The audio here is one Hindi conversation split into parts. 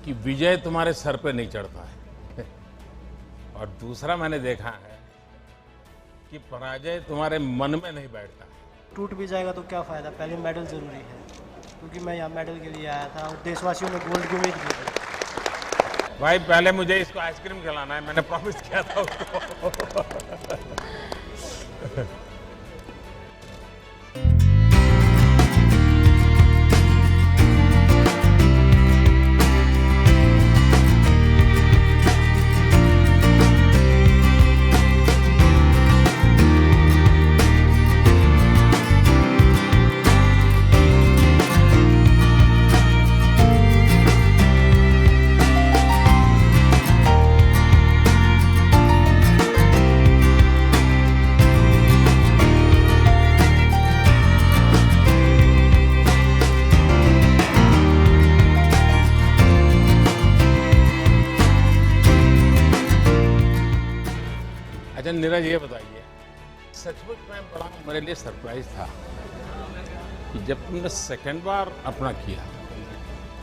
कि विजय तुम्हारे सर पे नहीं चढ़ता है और दूसरा मैंने देखा है कि पराजय तुम्हारे मन में नहीं बैठता है। टूट भी जाएगा तो क्या फ़ायदा, पहले मेडल ज़रूरी है, क्योंकि मैं यहाँ मेडल के लिए आया था और देशवासियों ने गोल्ड की उम्मीद की थी। भाई पहले मुझे इसको आइसक्रीम खिलाना है, मैंने प्रॉमिस किया था उसको। अच्छा नीरज, ये बताइए, सचमुच में बड़ा मेरे लिए सरप्राइज था कि जब तुमने सेकंड बार अपना किया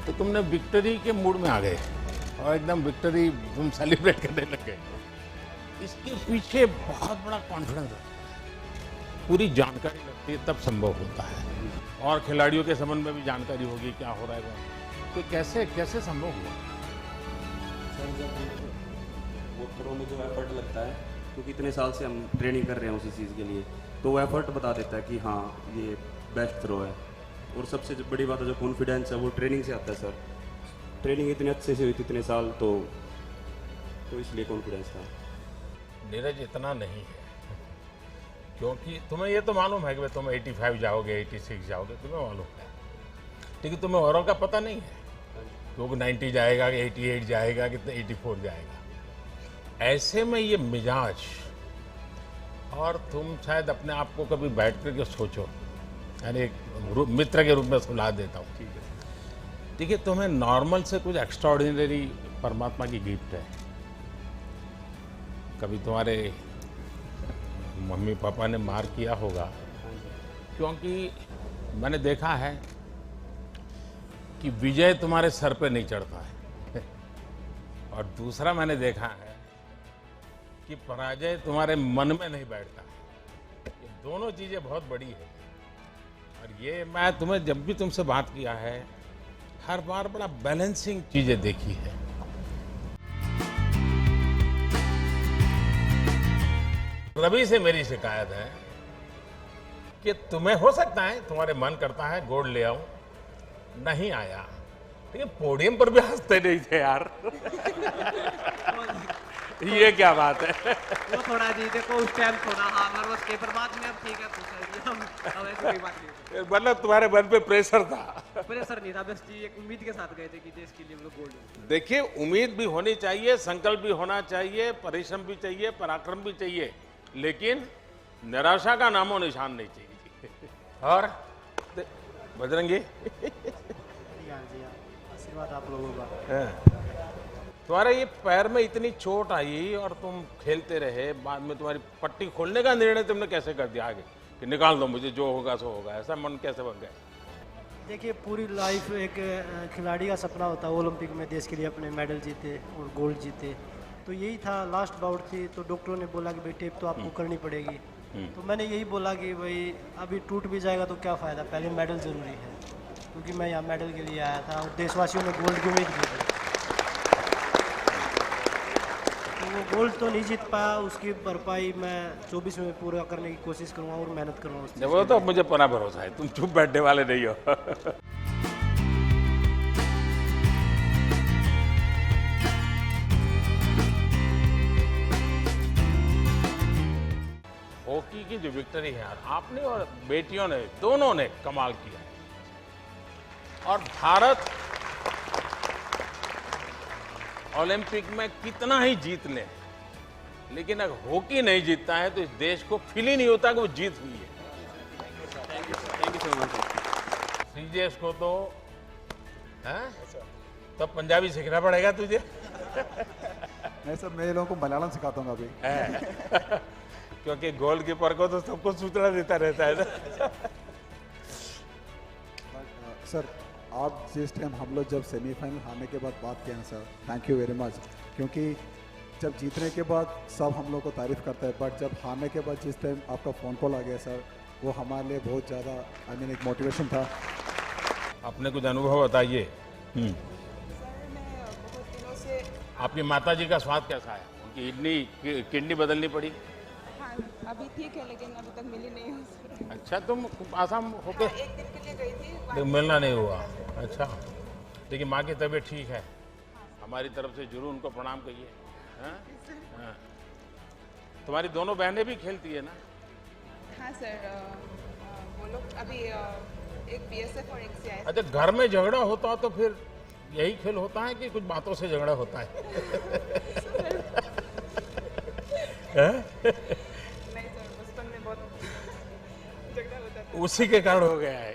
तो तुमने विक्ट्री के मूड में आ गए और एकदम विक्ट्री तुम सेलिब्रेट करने लग गए। इसके पीछे बहुत बड़ा कॉन्फिडेंस लगता है, पूरी जानकारी लगती है, तब संभव होता है। और खिलाड़ियों के संबंध में भी जानकारी होगी क्या हो रहा है, तो कैसे कैसे संभव हुआ? सर जब वो थ्रो में जो एफर्ट लगता है, क्योंकि इतने साल से हम ट्रेनिंग कर रहे हैं उसी चीज़ के लिए, तो वो एफर्ट बता देता है कि हाँ ये बेस्ट थ्रो है। और सबसे जो बड़ी बात है, जो कॉन्फिडेंस है, वो ट्रेनिंग से आता है सर। ट्रेनिंग इतने अच्छे से हुई थी इतने साल, तो इसलिए कॉन्फिडेंस था। नीरज इतना नहीं है, क्योंकि तुम्हें ये तो मालूम है कि तुम 85 जाओगे, 86 जाओगे, तुम्हें मालूम है, लेकिन तुम्हें औरों का पता नहीं है क्योंकि 90 जाएगा कि 88 जाएगा कि 84 जाएगा। ऐसे में ये मिजाज, और तुम शायद अपने आप को कभी बैठ करके सोचो, यानी एक मित्र के रूप में सलाह देता हूँ, ठीक है, तुम्हें नॉर्मल से कुछ एक्स्ट्राऑर्डिनरी परमात्मा की गिफ्ट है। कभी तुम्हारे मम्मी पापा ने मार किया होगा, क्योंकि मैंने देखा है कि विजय तुम्हारे सर पे नहीं चढ़ता है और दूसरा मैंने देखा है कि पराजय तुम्हारे मन में नहीं बैठता है। ये दोनों चीज़ें बहुत बड़ी है और ये मैं तुम्हें जब भी तुमसे बात किया है, हर बार बड़ा बैलेंसिंग चीज़ें देखी है। रवि से मेरी शिकायत है कि तुम्हें हो सकता है तुम्हारे मन करता है गोल्ड ले आऊं, नहीं आया, लेकिन पोडियम पर भी हंसते नहीं थे यार। ये क्या बात है? वो थोड़ा जी देखो उस टाइम थोड़ा हाँ नर्वस थे, पर बाद में अब ठीक है, हम अब ऐसी कोई बात नहीं। मतलब तुम्हारे मन पे प्रेशर था? प्रेशर नहीं था, बस जी एक उम्मीद के साथ गए थे कि देश के लिए हम लोग गोल्ड। देखिए, उम्मीद भी होनी चाहिए, संकल्प भी होना चाहिए, परिश्रम भी चाहिए, पराक्रम भी चाहिए, लेकिन निराशा का नामो निशान नहीं चाहिए। और बजरंगी, आशीर्वाद आप लोगों का। तुम्हारे ये पैर में इतनी चोट आई और तुम खेलते रहे, बाद में तुम्हारी पट्टी खोलने का निर्णय तुमने कैसे कर दिया आगे कि निकाल दो, मुझे जो होगा सो होगा, ऐसा मन कैसे बन गया? देखिए, पूरी लाइफ एक खिलाड़ी का सपना होता है ओलंपिक में देश के लिए अपने मेडल जीते और गोल्ड जीते, तो यही था। लास्ट बाउट थी तो डॉक्टरों ने बोला कि भाई टेप तो आपको करनी पड़ेगी, तो मैंने यही बोला कि भाई अभी टूट भी जाएगा तो क्या फ़ायदा, पहले मेडल ज़रूरी है, क्योंकि मैं यहाँ मेडल के लिए आया था और देशवासियों ने गोल्ड की उम्मीद की थी। तो वो गोल्ड तो नहीं जीत पाया, उसकी भरपाई मैं 24 में पूरा करने की कोशिश करूँगा और मेहनत करूँगा उस चीज़ वो के तो लिए। मुझे पूरा भरोसा है, तुम चुप बैठने वाले नहीं हो। हॉकी की जो विक्ट्री है यार, आपने और बेटियों ने, दोनों ने कमाल किया और भारत ओलंपिक में कितना ही जीत ले, लेकिन अगर हॉकी नहीं जीतता है तो इस देश को फील ही नहीं होता कि वो जीत हुई है। Thank you so much. Sreejesh को तो हैं, तो पंजाबी सीखना पड़ेगा तुझे। नहीं सर, मैं ये लोगों को मलयालम सिखाता हूँ अभी। है। क्योंकि गोलकीपर को तो सबको सूचना देता रहता है ना। सर, आप जिस टाइम हम लोग जब सेमीफाइनल हारने के बाद बात किए हैं sir, thank you very much, क्योंकि जब जीतने के बाद सब हम लोग को तारीफ़ करता है, बट जब हारने के बाद जिस टाइम आपका फ़ोन कॉल आ गया सर, वो हमारे लिए बहुत ज़्यादा एक मोटिवेशन था। अपने कुछ अनुभव बताइए। सर मैं बहुत दिनों से आपकी माता जी का स्वाद कैसा है? उनकी किडनी बदलनी पड़ी? हाँ अभी ठीक है लेकिन अभी तक मिली नहीं हूँ सर। अच्छा, तुम आसाम होके हाँ, एक दिन के लिए गई थी लेकिन मिलना नहीं हुआ। अच्छा, लेकिन माँ की तबीयत ठीक है? हमारी तरफ से जरूर उनको प्रणाम कहिए। हाँ? हाँ। तुम्हारी दोनों बहनें भी खेलती है ना? हाँ सर वो लोग अभी एक BSF और एक CIS। अच्छा, घर में झगड़ा होता हो तो फिर यही खेल होता है कि कुछ बातों से झगड़ा होता है? हैं? नहीं सर बचपन में बहुत झगड़ा होता था। उसी के कारण हो गया है।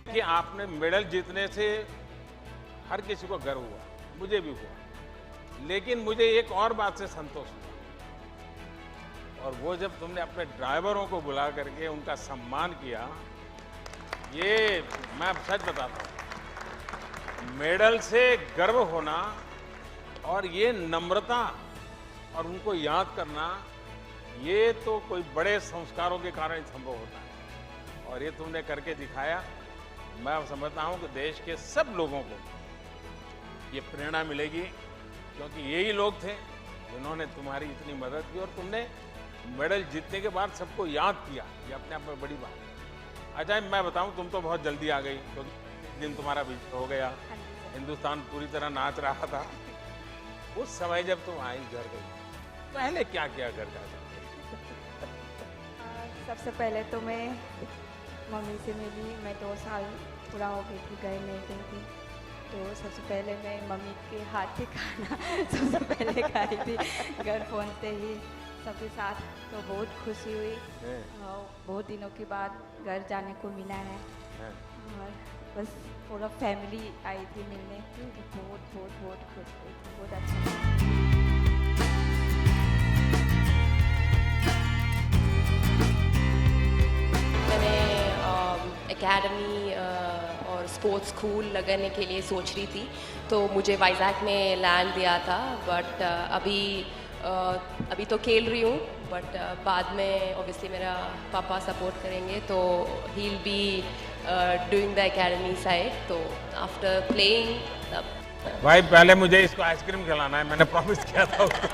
कि आपने मेडल जीतने से हर किसी को गर्व हुआ, मुझे भी हुआ, लेकिन मुझे एक और बात से संतोष हुआ, और वो जब तुमने अपने ड्राइवरों को बुला करके उनका सम्मान किया। ये मैं सच बताता हूँ, मेडल से गर्व होना और ये नम्रता और उनको याद करना, ये तो कोई बड़े संस्कारों के कारण संभव होता है, और ये तुमने करके दिखाया। मैं समझता हूँ कि देश के सब लोगों को ये प्रेरणा मिलेगी, क्योंकि यही लोग थे जिन्होंने तुम्हारी इतनी मदद की, और तुमने मेडल जीतने के बाद सबको याद किया। ये अपने आप में बड़ी बात है। अच्छा, मैं बताऊं, तुम तो बहुत जल्दी आ गई, क्योंकि तो दिन तुम्हारा विजय हो गया, हिंदुस्तान पूरी तरह नाच रहा था। उस समय जब तुम आई घर गई, पहले क्या किया घर जाकर? सबसे पहले तो मैं मम्मी से मिली। मैं 2 साल पूरा हो गई थी, घर नहीं गई थी, तो सबसे पहले मैं मम्मी के हाथ से खाना सबसे पहले खाई थी घर पहुँचते ही सबके साथ। तो बहुत खुशी हुई, और बहुत दिनों के बाद घर जाने को मिला है, और बस पूरा फैमिली आई थी मिलने, तो बहुत बहुत बहुत खुश हुई थी, बहुत अच्छा लगा। मैंने एकेडमी और स्पोर्ट्स स्कूल लगाने के लिए सोच रही थी, तो मुझे वाइजैक में लैंड दिया था, बट अभी तो खेल रही हूँ, बट बाद में ऑब्वियसली मेरा पापा सपोर्ट करेंगे, तो he will be doing the academy side. तो आफ्टर प्लेइंग तब भाई पहले मुझे इसको आइसक्रीम खिलाना है, मैंने प्रॉमिस किया था उसको।